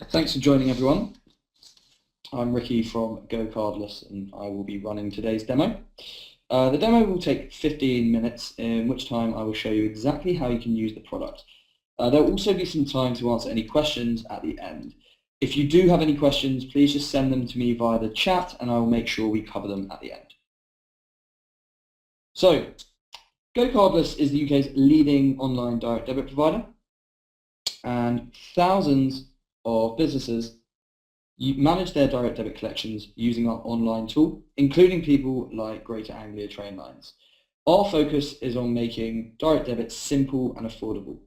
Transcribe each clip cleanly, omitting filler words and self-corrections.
Thanks for joining, everyone. I'm Ricky from Cardless, and I will be running today's demo. The demo will take 15 minutes, in which time I will show you exactly how you can use the product. There will also be some time to answer any questions at the end. If you do have any questions, please just send them to me via the chat, and I will make sure we cover them at the end. So, Cardless is the UK's leading online direct debit provider, and thousands of businesses manage their direct debit collections using our online tool, including people like Greater Anglia Train Lines. Our focus is on making direct debit simple and affordable.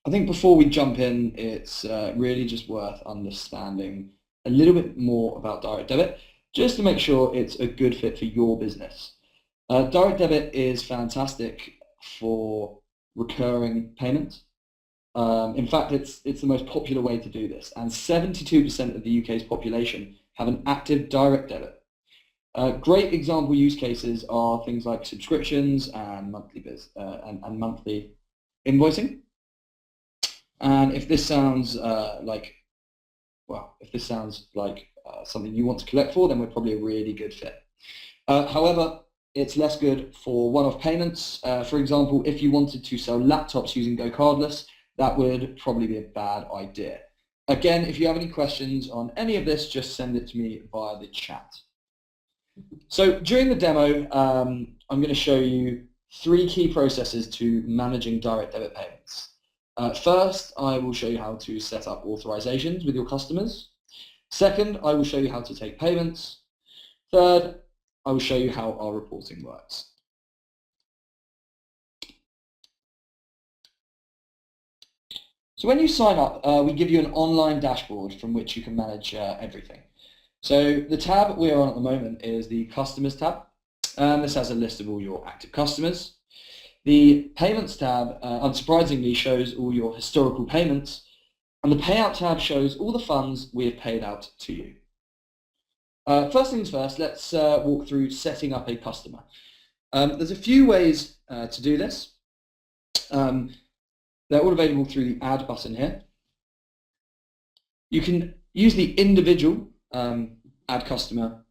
I think before we jump in, it's really just worth understanding a little bit more about direct debit, just to make sure it's a good fit for your business. Direct debit is fantastic for recurring payments. In fact, it's the most popular way to do this, and 72% of the UK's population have an active direct debit. Great example use cases are things like subscriptions and monthly invoicing. And if this sounds like something you want to collect for, then we're probably a really good fit. However, it's less good for one-off payments. For example, if you wanted to sell laptops using Cardless, that would probably be a bad idea. Again, if you have any questions on any of this, just send it to me via the chat. So during the demo, I'm going to show you 3 key processes to managing direct debit payments. First, I will show you how to set up authorizations with your customers. Second, I will show you how to take payments. Third, I will show you how our reporting works. So when you sign up, we give you an online dashboard from which you can manage everything. So the tab we're on at the moment is the Customers tab. This has a list of all your active customers. The Payments tab, unsurprisingly, shows all your historical payments, and the Payout tab shows all the funds we have paid out to you. First things first, let's walk through setting up a customer. There's a few ways to do this. They're all available through the Add button here. You can use the individual Add Customer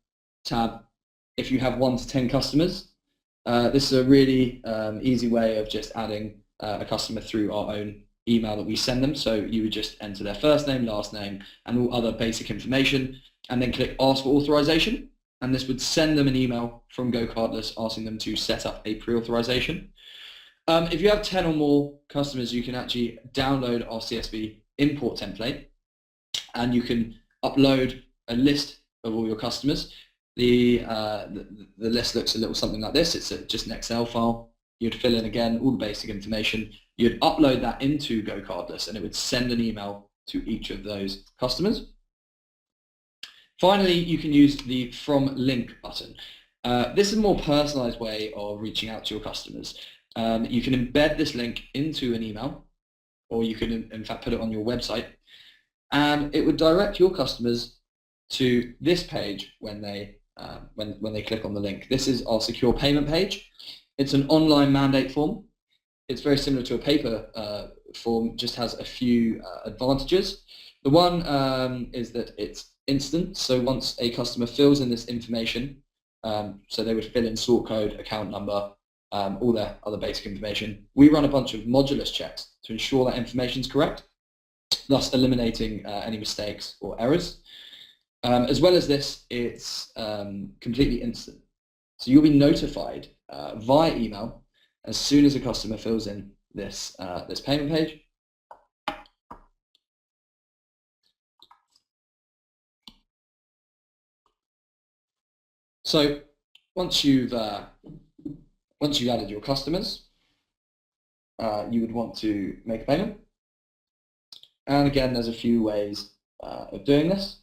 tab if you have 1 to 10 customers. This is a really easy way of just adding a customer through our own email that we send them. So you would just enter their first name, last name, and all other basic information, and then click Ask for Authorization, and this would send them an email from Cardless asking them to set up a pre-authorization. If you have 10 or more customers, you can actually download our CSV import template, and you can upload a list of all your customers. The list looks a little something like this. It's just an Excel file. You'd fill in again all the basic information. You'd upload that into Cardless, and it would send an email to each of those customers. Finally, you can use the From Link button. This is a more personalized way of reaching out to your customers. You can embed this link into an email, or you can in fact put it on your website, and it would direct your customers to this page when they click on the link. This is our secure payment page. It's an online mandate form. It's very similar to a paper form, just has a few advantages. The one is that it's instant, so once a customer fills in this information, so they would fill in sort code, account number, all their other basic information, we run a bunch of modulus checks to ensure that information is correct, thus eliminating any mistakes or errors. As well as this, it's completely instant. So you'll be notified via email as soon as a customer fills in this payment page. So once you've added your customers, you would want to make a payment. And again, there's a few ways of doing this.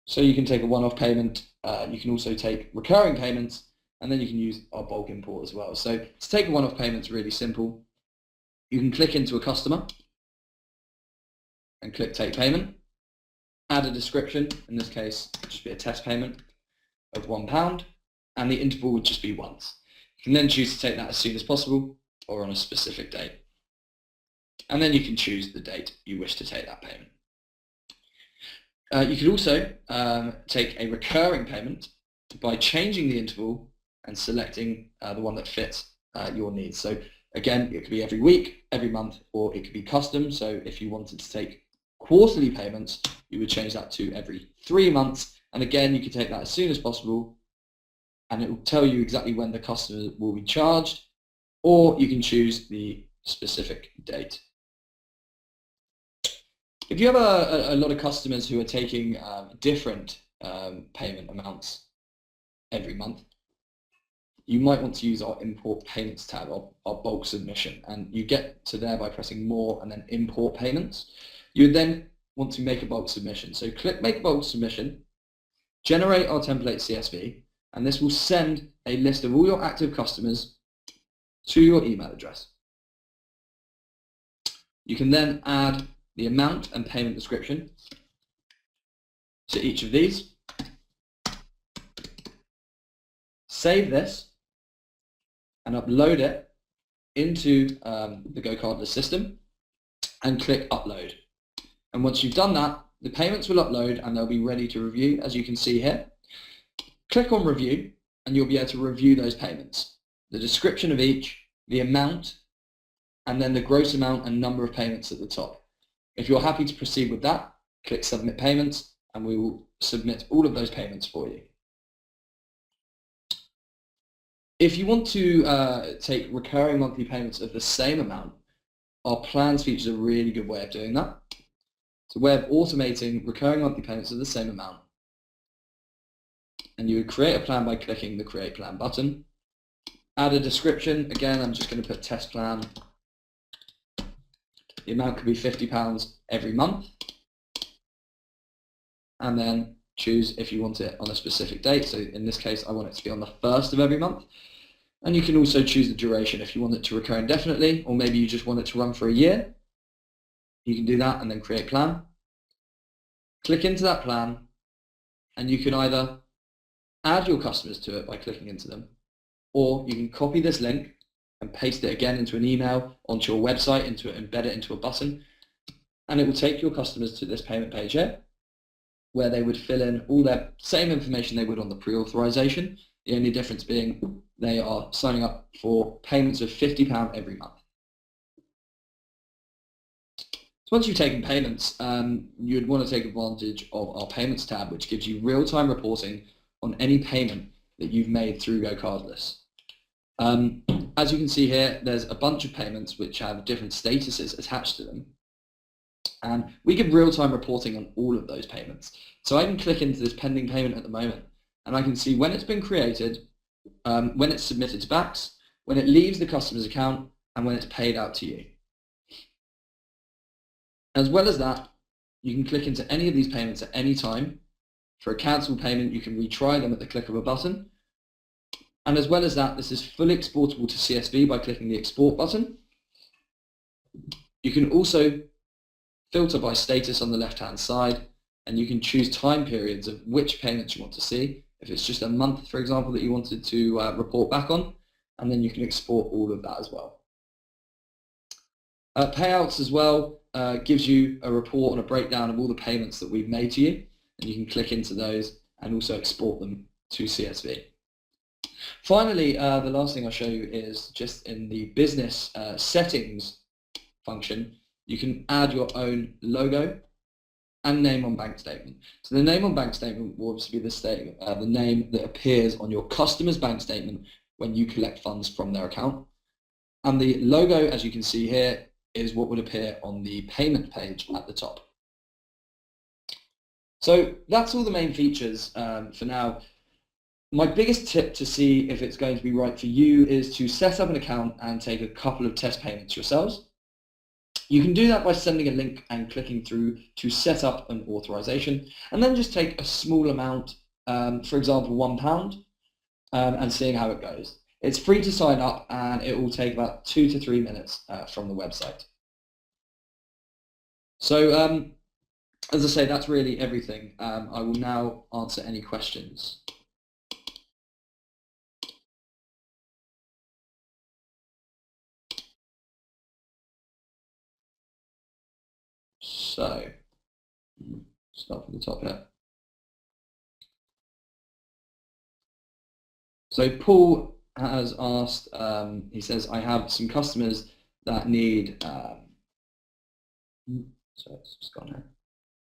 So you can take a one-off payment. You can also take recurring payments, and then you can use our bulk import as well. So to take a one-off payment is really simple. You can click into a customer and click Take Payment. Add a description. In this case, it'll just be a test payment of £1, and the interval would just be once. You can then choose to take that as soon as possible, or on a specific date. And then you can choose the date you wish to take that payment. You could also take a recurring payment by changing the interval and selecting the one that fits your needs. So again, it could be every week, every month, or it could be custom. So if you wanted to take quarterly payments, you would change that to every 3 months. And again, you could take that as soon as possible, and it will tell you exactly when the customer will be charged, or you can choose the specific date. If you have a lot of customers who are taking different payment amounts every month, you might want to use our import payments tab, our bulk submission, and you get to there by pressing more and then import payments. You would then want to make a bulk submission. So click make bulk submission, generate our template CSV, and this will send a list of all your active customers to your email address. You can then add the amount and payment description to each of these. Save this and upload it into the Cardless system and click upload. And once you've done that, the payments will upload and they'll be ready to review, as you can see here. Click on review and you'll be able to review those payments. The description of each, the amount, and then the gross amount and number of payments at the top. If you're happy to proceed with that, click submit payments and we will submit all of those payments for you. If you want to take recurring monthly payments of the same amount, our plans features a really good way of doing that. It's a way of automating recurring monthly payments of the same amount. And you would create a plan by clicking the Create Plan button. Add a description. Again, I'm just going to put test plan. The amount could be £50 every month. And then choose if you want it on a specific date. So in this case, I want it to be on the 1st of every month. And you can also choose the duration if you want it to recur indefinitely, or maybe you just want it to run for a year. You can do that and then create plan. Click into that plan and you can either add your customers to it by clicking into them, or you can copy this link and paste it again into an email, onto your website, embed it into a button, and it will take your customers to this payment page here, where they would fill in all their same information they would on the pre-authorization, the only difference being they are signing up for payments of £50 every month. So once you've taken payments, you'd want to take advantage of our payments tab, which gives you real-time reporting on any payment that you've made through Cardless. As you can see here, there's a bunch of payments which have different statuses attached to them. And we give real-time reporting on all of those payments. So I can click into this pending payment at the moment, and I can see when it's been created, when it's submitted to BACS, when it leaves the customer's account, and when it's paid out to you. As well as that, you can click into any of these payments at any time. For a cancelled payment, you can retry them at the click of a button. And as well as that, this is fully exportable to CSV by clicking the export button. You can also filter by status on the left-hand side, and you can choose time periods of which payments you want to see. If it's just a month, for example, that you wanted to report back on, and then you can export all of that as well. Payouts as well gives you a report and a breakdown of all the payments that we've made to you, and you can click into those and also export them to CSV. Finally, the last thing I'll show you is just in the business settings function, you can add your own logo and name on bank statement. So the name on bank statement will obviously be the name that appears on your customer's bank statement when you collect funds from their account. And the logo, as you can see here, is what would appear on the payment page at the top. So that's all the main features for now. My biggest tip to see if it's going to be right for you is to set up an account and take a couple of test payments yourselves. You can do that by sending a link and clicking through to set up an authorization, and then just take a small amount, for example £1, and seeing how it goes. It's free to sign up and it will take about 2 to 3 minutes from the website. So as I say, that's really everything. I will now answer any questions. So start from the top here. So Paul has asked, he says, I have some customers that need, sorry, it's just gone here.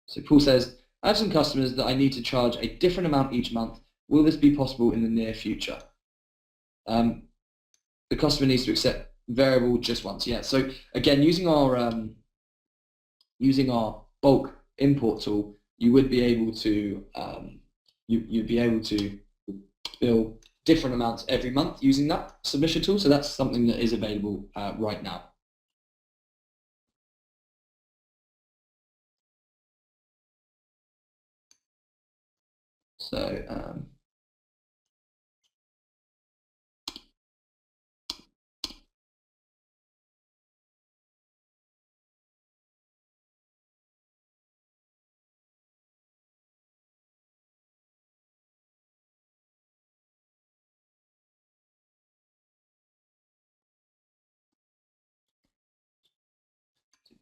So Paul says, I have some customers that I need to charge a different amount each month. Will this be possible in the near future? The customer needs to accept variable just once. Yeah. So again, using our bulk import tool, you would be able to you'd be able to bill different amounts every month using that submission tool. So that's something that is available right now. So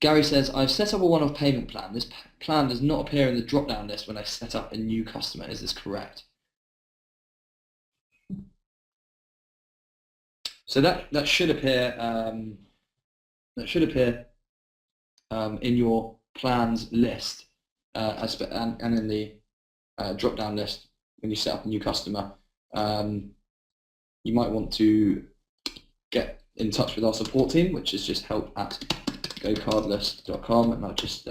Gary says, I've set up a one-off payment plan. This plan does not appear in the drop-down list when I set up a new customer. Is this correct? So that should appear in your plans list and in the drop-down list when you set up a new customer. You might want to get in touch with our support team, which is just help@gocardless.com, and I've just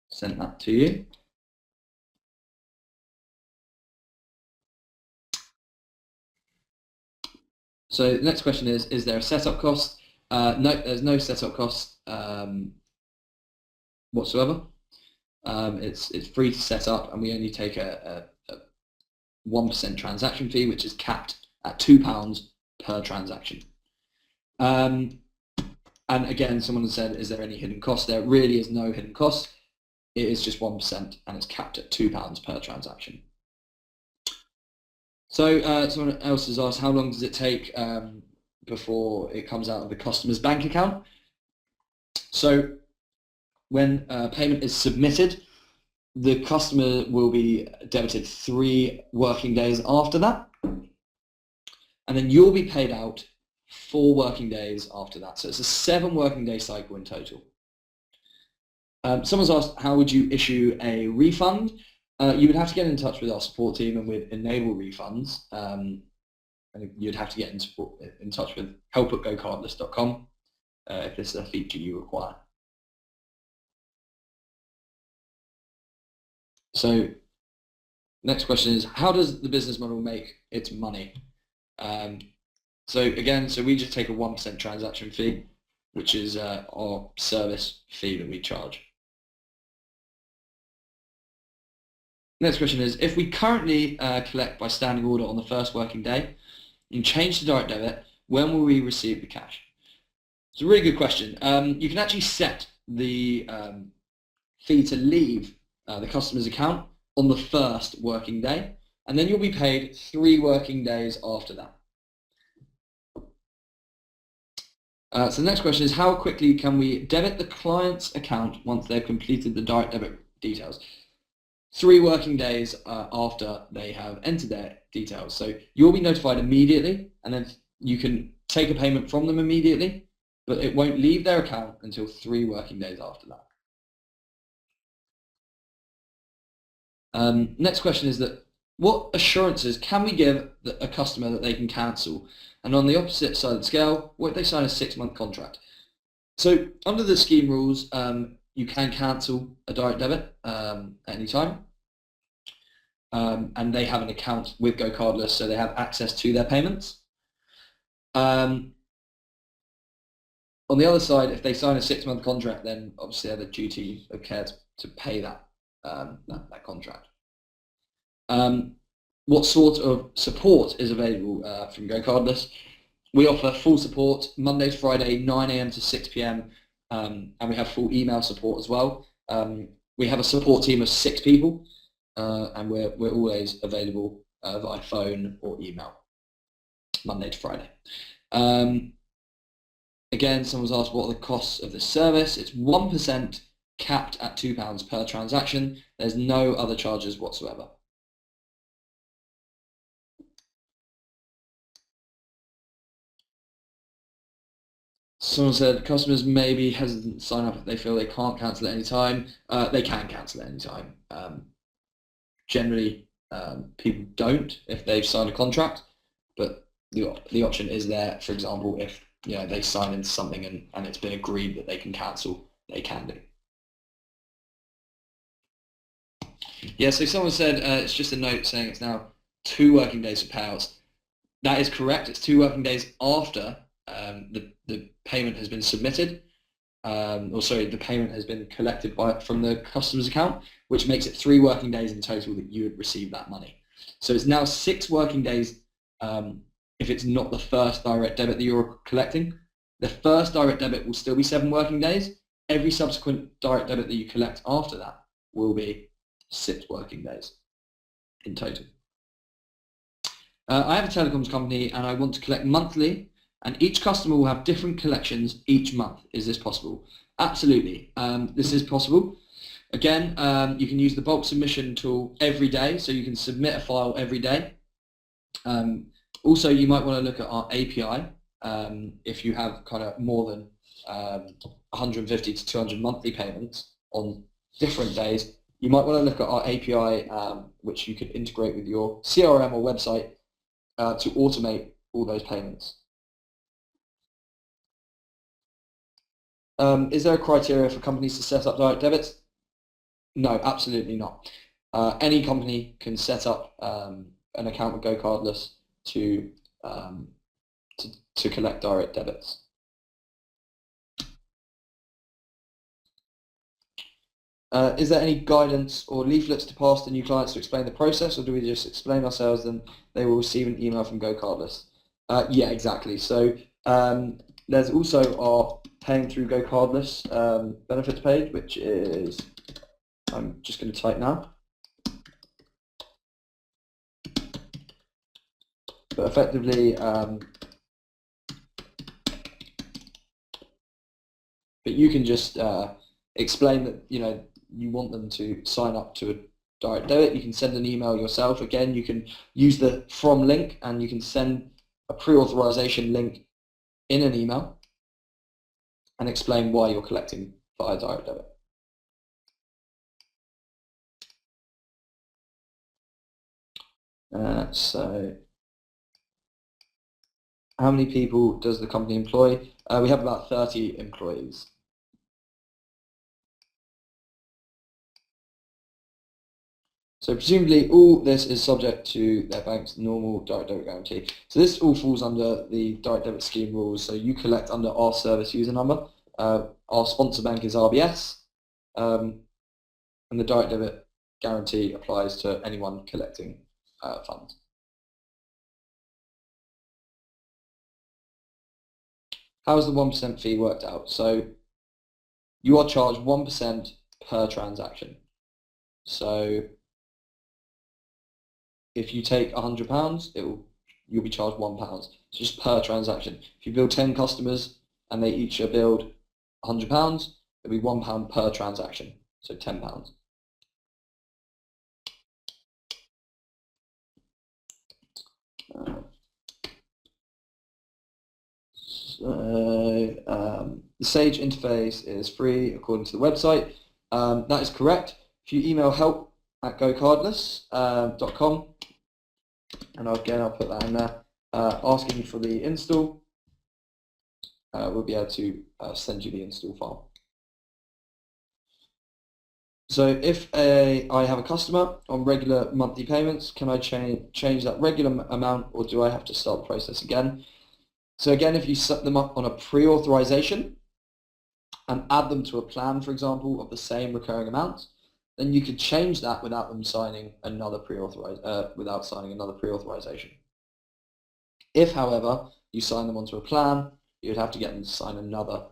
sent that to you. So the next question is there a setup cost? No, there's no setup cost whatsoever. It's free to set up, and we only take a 1% transaction fee, which is capped at £2 per transaction. And again, someone has said, is there any hidden cost? There really is no hidden cost. It is just 1%, and it's capped at £2 per transaction. So someone else has asked, how long does it take before it comes out of the customer's bank account? So when payment is submitted, the customer will be debited 3 working days after that, and then you'll be paid out 4 working days after that. So it's a 7 working day cycle in total. Someone's asked, how would you issue a refund? You would have to get in touch with our support team and with enable refunds. And you'd have to get in touch with help@gocardless.com if this is a feature you require. So next question is, how does the business model make its money? So again, we just take a 1% transaction fee, which is our service fee that we charge. Next question is, if we currently collect by standing order on the first working day and change to direct debit, when will we receive the cash? It's a really good question. You can actually set the fee to leave the customer's account on the first working day, and then you'll be paid 3 working days after that. So the next question is, how quickly can we debit the client's account once they've completed the direct debit details? 3 working days after they have entered their details. So you'll be notified immediately, and then you can take a payment from them immediately, but it won't leave their account until 3 working days after that. Next question is that what assurances can we give a customer that they can cancel? And on the opposite side of the scale, what if they sign a 6-month contract? So under the scheme rules, you can cancel a direct debit at any time, and they have an account with GoCardless, so they have access to their payments. On the other side, if they sign a 6-month contract, then obviously they have a duty of care to pay that contract. What sort of support is available from GoCardless? We offer full support Monday to Friday, 9 AM to 6 PM, and we have full email support as well. We have a support team of 6 people, and we're always available via phone or email, Monday to Friday. Again, someone's asked, what are the costs of this service? It's 1% capped at £2 per transaction. There's no other charges whatsoever. Someone said customers may be hesitant to sign up if they feel they can't cancel at any time. They can cancel at any time. Generally, people don't if they've signed a contract, but the option is there. For example, if they sign into something and it's been agreed that they can cancel, they can do. Yeah, so someone said it's just a note saying it's now 2 working days for payouts. That is correct. It's 2 working days after the payment has been submitted, the payment has been collected from the customer's account, which makes it 3 working days in total that you would receive that money. So it's now 6 working days if it's not the first direct debit that you're collecting. The first direct debit will still be 7 working days. Every subsequent direct debit that you collect after that will be 6 working days in total. I have a telecoms company and I want to collect monthly, and each customer will have different collections each month. Is this possible? Absolutely. This is possible. Again, you can use the bulk submission tool every day, so you can submit a file every day. Also, you might want to look at our API if you have kind of more than 150 to 200 monthly payments on different days. You might want to look at our API, which you could integrate with your CRM or website to automate all those payments. Is there a criteria for companies to set up direct debits? No, absolutely not. Any company can set up an account with Cardless to collect direct debits. Is there any guidance or leaflets to pass to new clients to explain the process, or do we just explain ourselves and they will receive an email from Cardless? Yeah, exactly. So there's also our paying through Cardless benefits page, which is, I'm just going to type now. But effectively, but you can just explain that you want them to sign up to a direct debit. You can send an email yourself. Again, you can use the from link, and you can send a pre-authorization link in an email and explain why you're collecting via direct debit. So how many people does the company employ? We have about 30 employees. So presumably all this is subject to their bank's normal direct debit guarantee. So this all falls under the direct debit scheme rules. So you collect under our service user number. Our sponsor bank is RBS, and the direct debit guarantee applies to anyone collecting funds. How is the 1% fee worked out? So you are charged 1% per transaction. So if you take £100, you'll be charged £1. So just per transaction. If you build 10 customers and they each are billed £100, it'll be £1 per transaction, so £10. The Sage interface is free according to the website. That is correct. If you email help@gocardless.com, and again I'll put that in there, asking for the install, we'll be able to send you the install file. So if I have a customer on regular monthly payments, can I change that regular amount, or do I have to start the process again? So again, if you set them up on a pre-authorization and add them to a plan, for example, of the same recurring amount, then you could change that without them signing another pre-authorization. If, however, you sign them onto a plan, you'd have to get them to sign another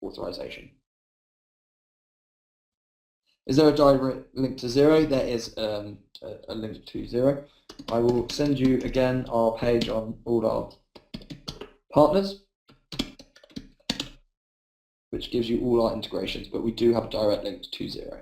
authorization. Is there a direct link to Xero? There is a link to Xero. I will send you again our page on all our partners. which gives you all our integrations, but we do have a direct link to 2.0.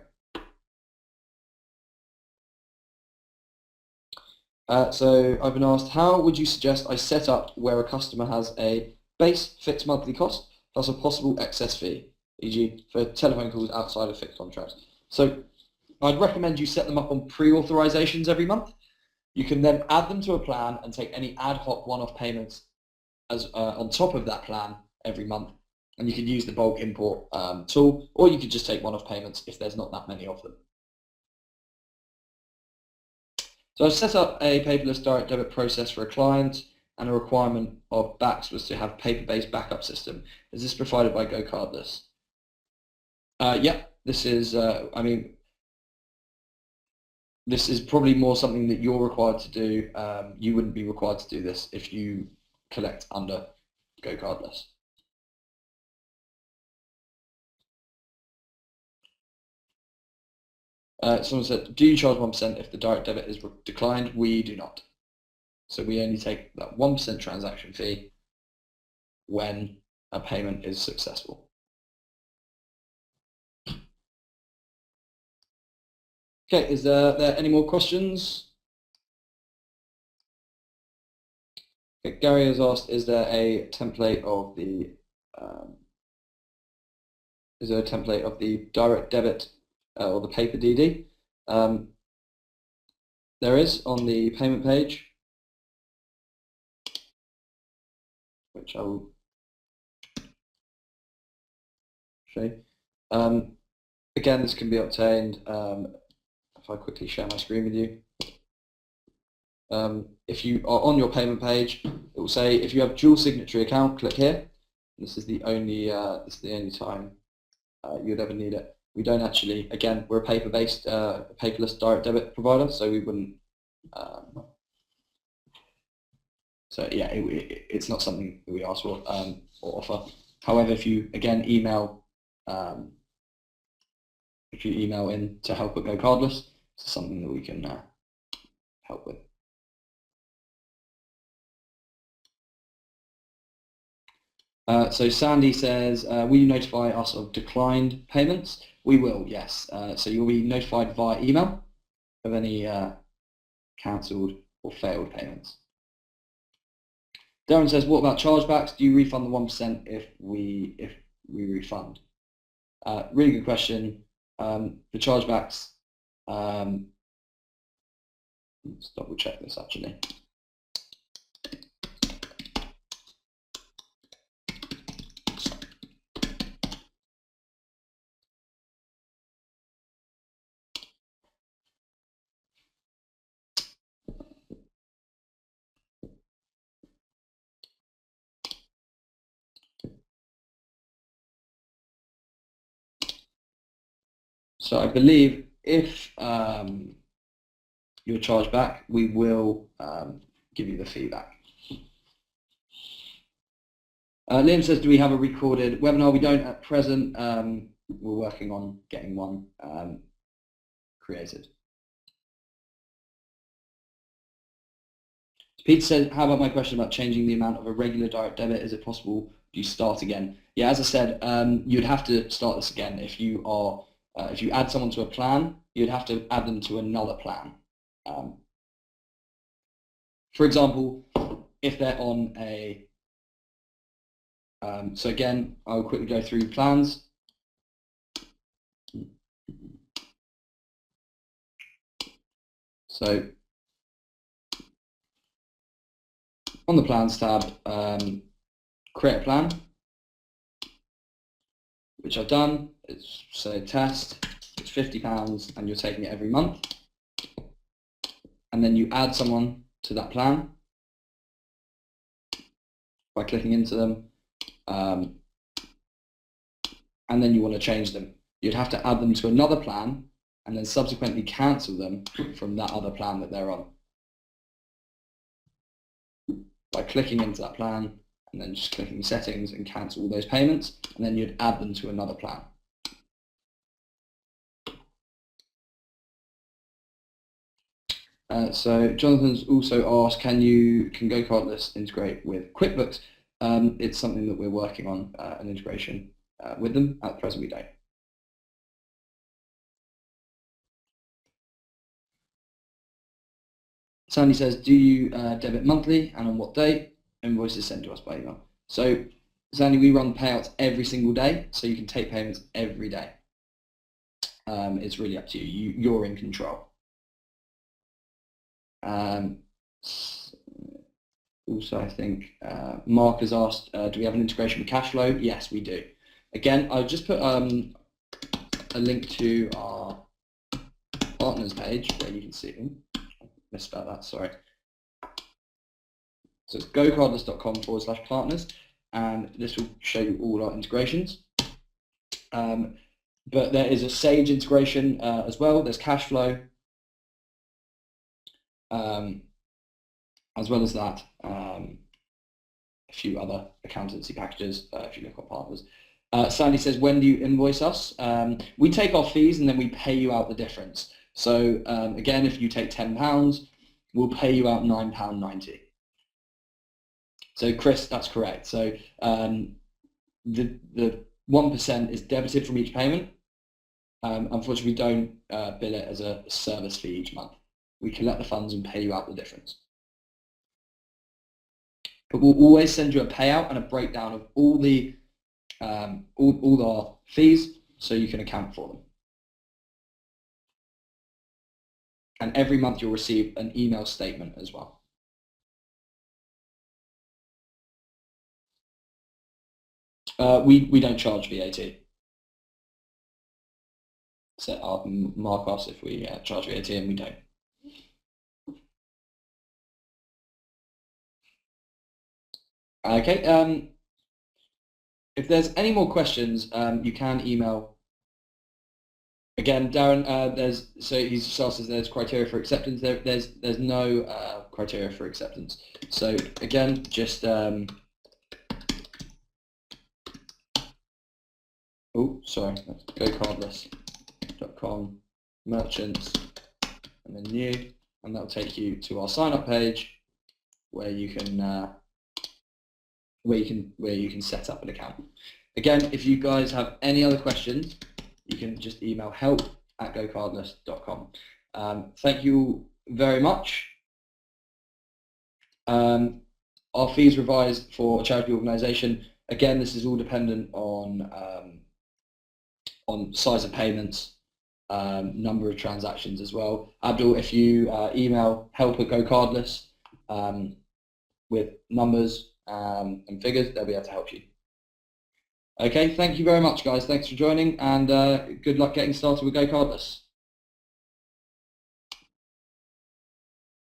So I've been asked, how would you suggest I set up where a customer has a base fixed monthly cost plus a possible excess fee, e.g. for telephone calls outside of fixed contracts? So I'd recommend you set them up on pre-authorizations every month. You can then add them to a plan and take any ad hoc one-off payments as on top of that plan every month. And you can use the bulk import tool, or you could just take one-off payments if there's not that many of them. So I've set up a paperless direct debit process for a client, and a requirement of BACS was to have paper-based backup system. Is this provided by Go Cardless? Yeah, this is, this is probably more something that you're required to do. You wouldn't be required to do this if you collect under Go Cardless. Someone said, do you charge 1% if the direct debit is declined? We do not. So we only take that 1% transaction fee when a payment is successful. Okay, is there any more questions? Okay, Gary has asked, is there a template of the direct debit or the paper DD? There is on the payment page, which I will show you. Again, this can be obtained if I quickly share my screen with you. If you are on your payment page, it will say if you have dual signatory account, click here. This is the only time you'd ever need it. We don't actually, again, we're a paper-based, paperless direct debit provider, so we wouldn't. So yeah, it's not something that we ask for or offer. However, if you again email in to help at Go Cardless, it's something that we can help with. So Sandy says, will you notify us of declined payments? We will, yes. So you'll be notified via email of any cancelled or failed payments. Darren says, what about chargebacks? Do you refund the 1% if we refund? Really good question. The chargebacks, let's double check this actually. So I believe if you're charged back, we will give you the feedback. Liam says, do we have a recorded webinar? We don't at present. We're working on getting one created. Peter said, how about my question about changing the amount of a regular direct debit? Is it possible you start again? Yeah, as I said, you'd have to start this again. If you are, if you add someone to a plan, you'd have to add them to another plan. For example, if they're on a, so again, I'll quickly go through plans. So on the plans tab, create a plan, which I've done. It's say test, it's £50 and you're taking it every month. And then you add someone to that plan by clicking into them. And then you want to change them. You'd have to add them to another plan and then subsequently cancel them from that other plan that they're on. By clicking into that plan and then just clicking settings and cancel all those payments, and then you'd add them to another plan. So Jonathan's also asked, can Go Cardless integrate with QuickBooks? It's something that we're working on, an integration with them. At present, we don't. Sandy says, do you debit monthly and on what date? Invoices sent to us by email. So, Sandy, we run payouts every single day, so you can take payments every day. It's really up to you. You're in control. Also, I think Mark has asked, do we have an integration with cash flow? Yes, we do. Again, I'll just put a link to our partners page where you can see them. Misspelled that, sorry. So it's gocardless.com/partners, and this will show you all our integrations. But there is a Sage integration as well. There's cash flow, as well as that, a few other accountancy packages if you look at partners. Sandy says, when do you invoice us? We take our fees and then we pay you out the difference. So again, if you take £10, we'll pay you out £9.90. So Chris, that's correct. So the 1% is debited from each payment. Unfortunately, we don't bill it as a service fee each month. We collect the funds and pay you out the difference. But we'll always send you a payout and a breakdown of all the all our fees, so you can account for them. And every month you'll receive an email statement as well. We don't charge VAT. So Mark asks if we charge VAT, and we don't. Okay. If there's any more questions, you can email. Again, Darren, he's just asked if there's criteria for acceptance. There's no criteria for acceptance. So again, just oh, sorry, let's go cardless.com merchants and then new, and that'll take you to our sign up page where you can set up an account. Again, if you guys have any other questions, you can just email help@gocardless.com. Thank you very much. Our fees revised for a charity organisation. Again, this is all dependent on size of payments, number of transactions as well. Abdul, if you email help@gocardless with numbers and figures, they'll be able to help you. Okay, thank you very much, guys. Thanks for joining, and good luck getting started with GoCardless.